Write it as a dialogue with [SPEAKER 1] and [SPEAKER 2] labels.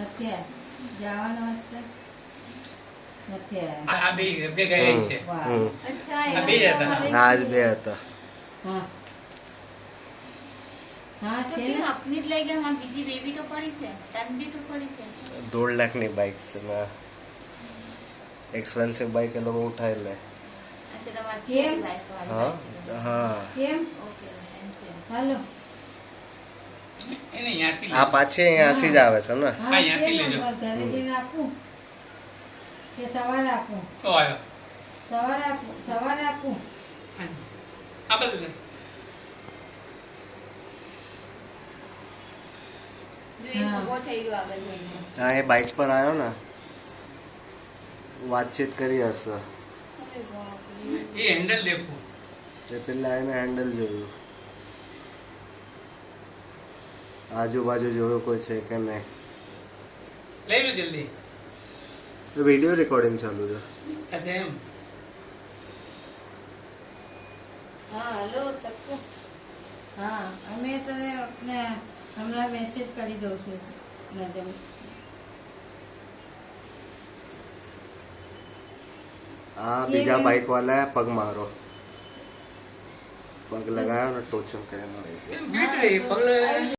[SPEAKER 1] નથી જવાનો હશે નથી
[SPEAKER 2] આ બે ગયા છે.
[SPEAKER 1] વાહ
[SPEAKER 3] અચ્છા
[SPEAKER 2] આ બે હતા.
[SPEAKER 4] આજ બે હતા.
[SPEAKER 1] હા હા
[SPEAKER 3] તો
[SPEAKER 1] છે
[SPEAKER 3] કેમ
[SPEAKER 1] ને
[SPEAKER 3] આપની જ લઈ ગયા? માં બીજી બેબી તો પડી છે, ચાંદી તો પડી છે.
[SPEAKER 4] 2 લાખની બાઇક છે ને એક્સપેન્સિવ બાઇક એ લોકો ઉઠાઈ લે.
[SPEAKER 3] અચ્છા તમારી
[SPEAKER 1] કેમ?
[SPEAKER 3] છે બાઈક
[SPEAKER 4] હા
[SPEAKER 3] વાળી.
[SPEAKER 4] હા
[SPEAKER 1] કેમ
[SPEAKER 3] ઓકે એમ છે.
[SPEAKER 1] હાલો
[SPEAKER 2] એને યાથી
[SPEAKER 4] આ પાછી અહીંયાથી જ આવે છે ને.
[SPEAKER 1] હા
[SPEAKER 2] હા,
[SPEAKER 1] છે
[SPEAKER 2] ત્યાંથી લેજો.
[SPEAKER 1] નંબર ઘરે જઈને આપું કે સવારે આપું
[SPEAKER 2] તો આવ્યો
[SPEAKER 1] સવારે આપું
[SPEAKER 2] આ બધું લે.
[SPEAKER 3] જો એ
[SPEAKER 1] હા.
[SPEAKER 3] ઉભો થઈ ગયો આગળ જઈને.
[SPEAKER 4] હા એ બાઇક પર આવ્યો ને વાતચીત કરી હશે.
[SPEAKER 3] અરે બાપરે.
[SPEAKER 2] એ હેન્ડલ દેખો.
[SPEAKER 4] તે પેલા એને હેન્ડલ જોયું, આજુબાજુ જોયું કોઈ છે કે નહીં.
[SPEAKER 2] લઈ લો જલ્દી.
[SPEAKER 4] વિડીયો રેકોર્ડિંગ ચાલુ છે.
[SPEAKER 2] અચ્છા એમ.
[SPEAKER 1] હા હલો સક્કુ હા અમે તને આપણે હમણાં મેસેજ કરી દઉં છું નજમ
[SPEAKER 4] આ બીજા બાઇક વાળા પગ મારો પગ લગાવ્યો ને ટોચન કરીને
[SPEAKER 2] એમ પીટ રહી પગલે